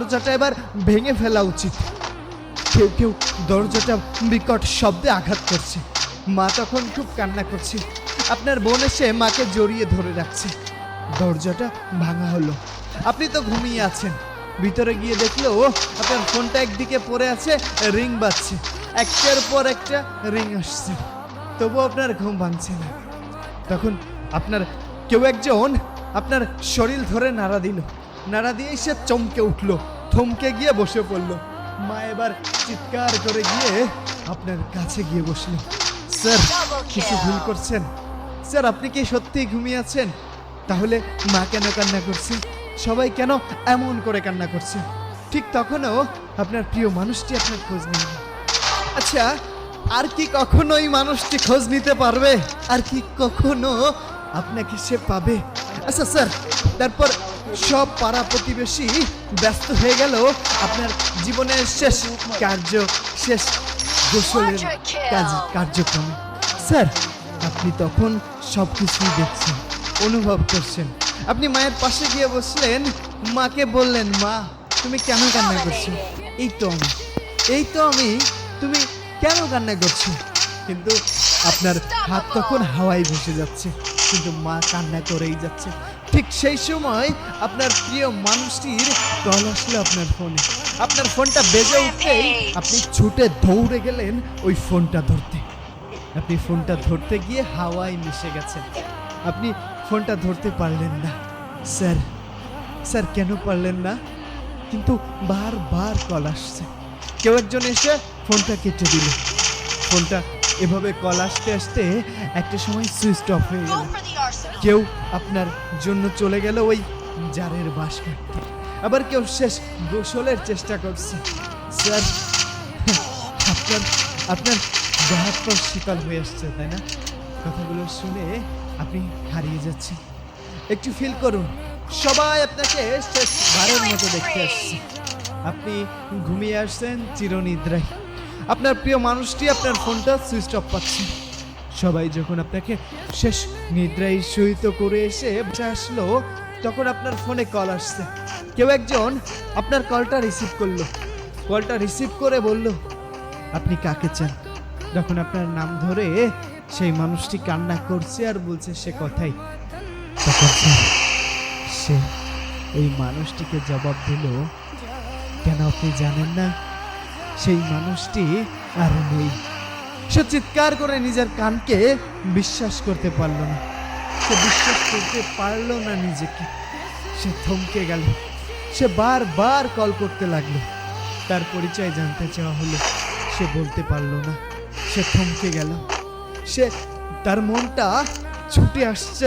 দরজাটা এবার ভেঙে ফেলা উচিত। কেউ কেউ দরজাটা বিকট শব্দে আঘাত করছে। মা তখন খুব কান্না করছে। আপনার বোন এসে মাকে জড়িয়ে ধরে রাখছে। দরজাটা ভাঙা হলো। আপনি তো ঘুমিয়ে আছেন। ভিতরে গিয়ে দেখলো আপনার ফোনটা একদিকে পড়ে আছে, রিং বাজছে, একটার পর একটা রিং আসছে, তবুও আপনার ঘুম ভাঙছে না। তখন আপনার কেউ একজন আপনার শরীর ধরে নাড়া দিল। নাড়া দিয়ে সে চমকে উঠলো, থমকে গিয়ে বসে পড়লো। মা এবার চিৎকার করে গিয়ে আপনার কাছে গিয়ে বসলো। স্যার, কিছু ভুল করছেন স্যার, আপনি কি সত্যিই ঘুমিয়ে আছেন? তাহলে মা কেন কান্না করছে? সবাই কেন এমন করে কান্না করছে? ঠিক তখনও আপনার প্রিয় মানুষটি আপনার খোঁজ নিল। আচ্ছা, আর কি কখনো এই মানুষটি খোঁজ নিতে পারবে? আর কি কখনো আপনাকে সে পাবে? আচ্ছা স্যার, তারপর সব পাড়া প্রতিবেশী ব্যস্ত হয়ে গেল আপনার জীবনের শেষ গোসলের কার্যক্রমে। স্যার, আপনি তখন সব কিছুই দেখছেন, অনুভব করছেন। আপনি মায়ের পাশে গিয়ে বসলেন, মাকে বললেন, মা তুমি কেন কান্না করছো? এই তো আমি, তুমি কেন কান্না করছো? কিন্তু আপনার হাত তখন হাওয়ায় ভেসে যাচ্ছে, কিন্তু মা কান্না করেই যাচ্ছে। ঠিক সেই সময় আপনার প্রিয় মানুষটির কল আসলো আপনার ফোনে। আপনার ফোনটা বেজে উঠতেই আপনি ছুটে দৌড়ে গেলেন ওই ফোনটা ধরতে। আপনি ফোনটা ধরতে গিয়ে হাওয়ায় মিশে গেছেন। আপনি ফোনটা ধরতে পারলেন না। স্যার কেন পারলেন না? কিন্তু বারবার কল আসছে। কেউ একজন এসে ফোনটা কেটে দিল। ফোনটা এভাবে কল আসতে আসতে একটা সময় সুইচ অফ হয়ে গেল। কেউ আপনার জন্য চলে গেল ওই জারের বাঁশ কাটতে। আবার কেউ শেষ গোসলের চেষ্টা করছে। স্যার, আপনার হাত পা শীতল হয়ে আসছে, তাই না? কথাগুলো শুনে আপনি হারিয়ে যাচ্ছেন। একটু ফিল করুন, সবাই আপনাকে শেষবারের মতো দেখতে আসছে। আপনি ঘুমিয়ে আসছেন চিরনিদ্রায়। আপনার প্রিয় মানুষটি আপনার ফোনটা সুইচ অফ পাচ্ছে। সবাই যখন আপনাকে শেষ নিদ্রায় সহিত করে এসে বসে আসলো, তখন আপনার ফোনে কল আসছে। কেউ একজন আপনার কলটা রিসিভ করলো। কলটা রিসিভ করে বলল, আপনি কাকে চান? যখন আপনার নাম ধরে সেই মানুষটি কান্না করছে আর বলছে সে কথাই। তখন সে ওই মানুষটিকে জবাব দিল, কেন আপনি জানেন না? সেই মানুষটি আর নেই। সে চিৎকার করে নিজের কানকে বিশ্বাস করতে পারল না। সে বিশ্বাস করতে পারল না নিজেকে। সে থমকে গেল। সে বারবার কল করতে লাগলো। তার পরিচয় জানতে চাওয়া হলো, সে বলতে পারল না। সে থমকে গেল। তার মনটা ছুটে আসছে।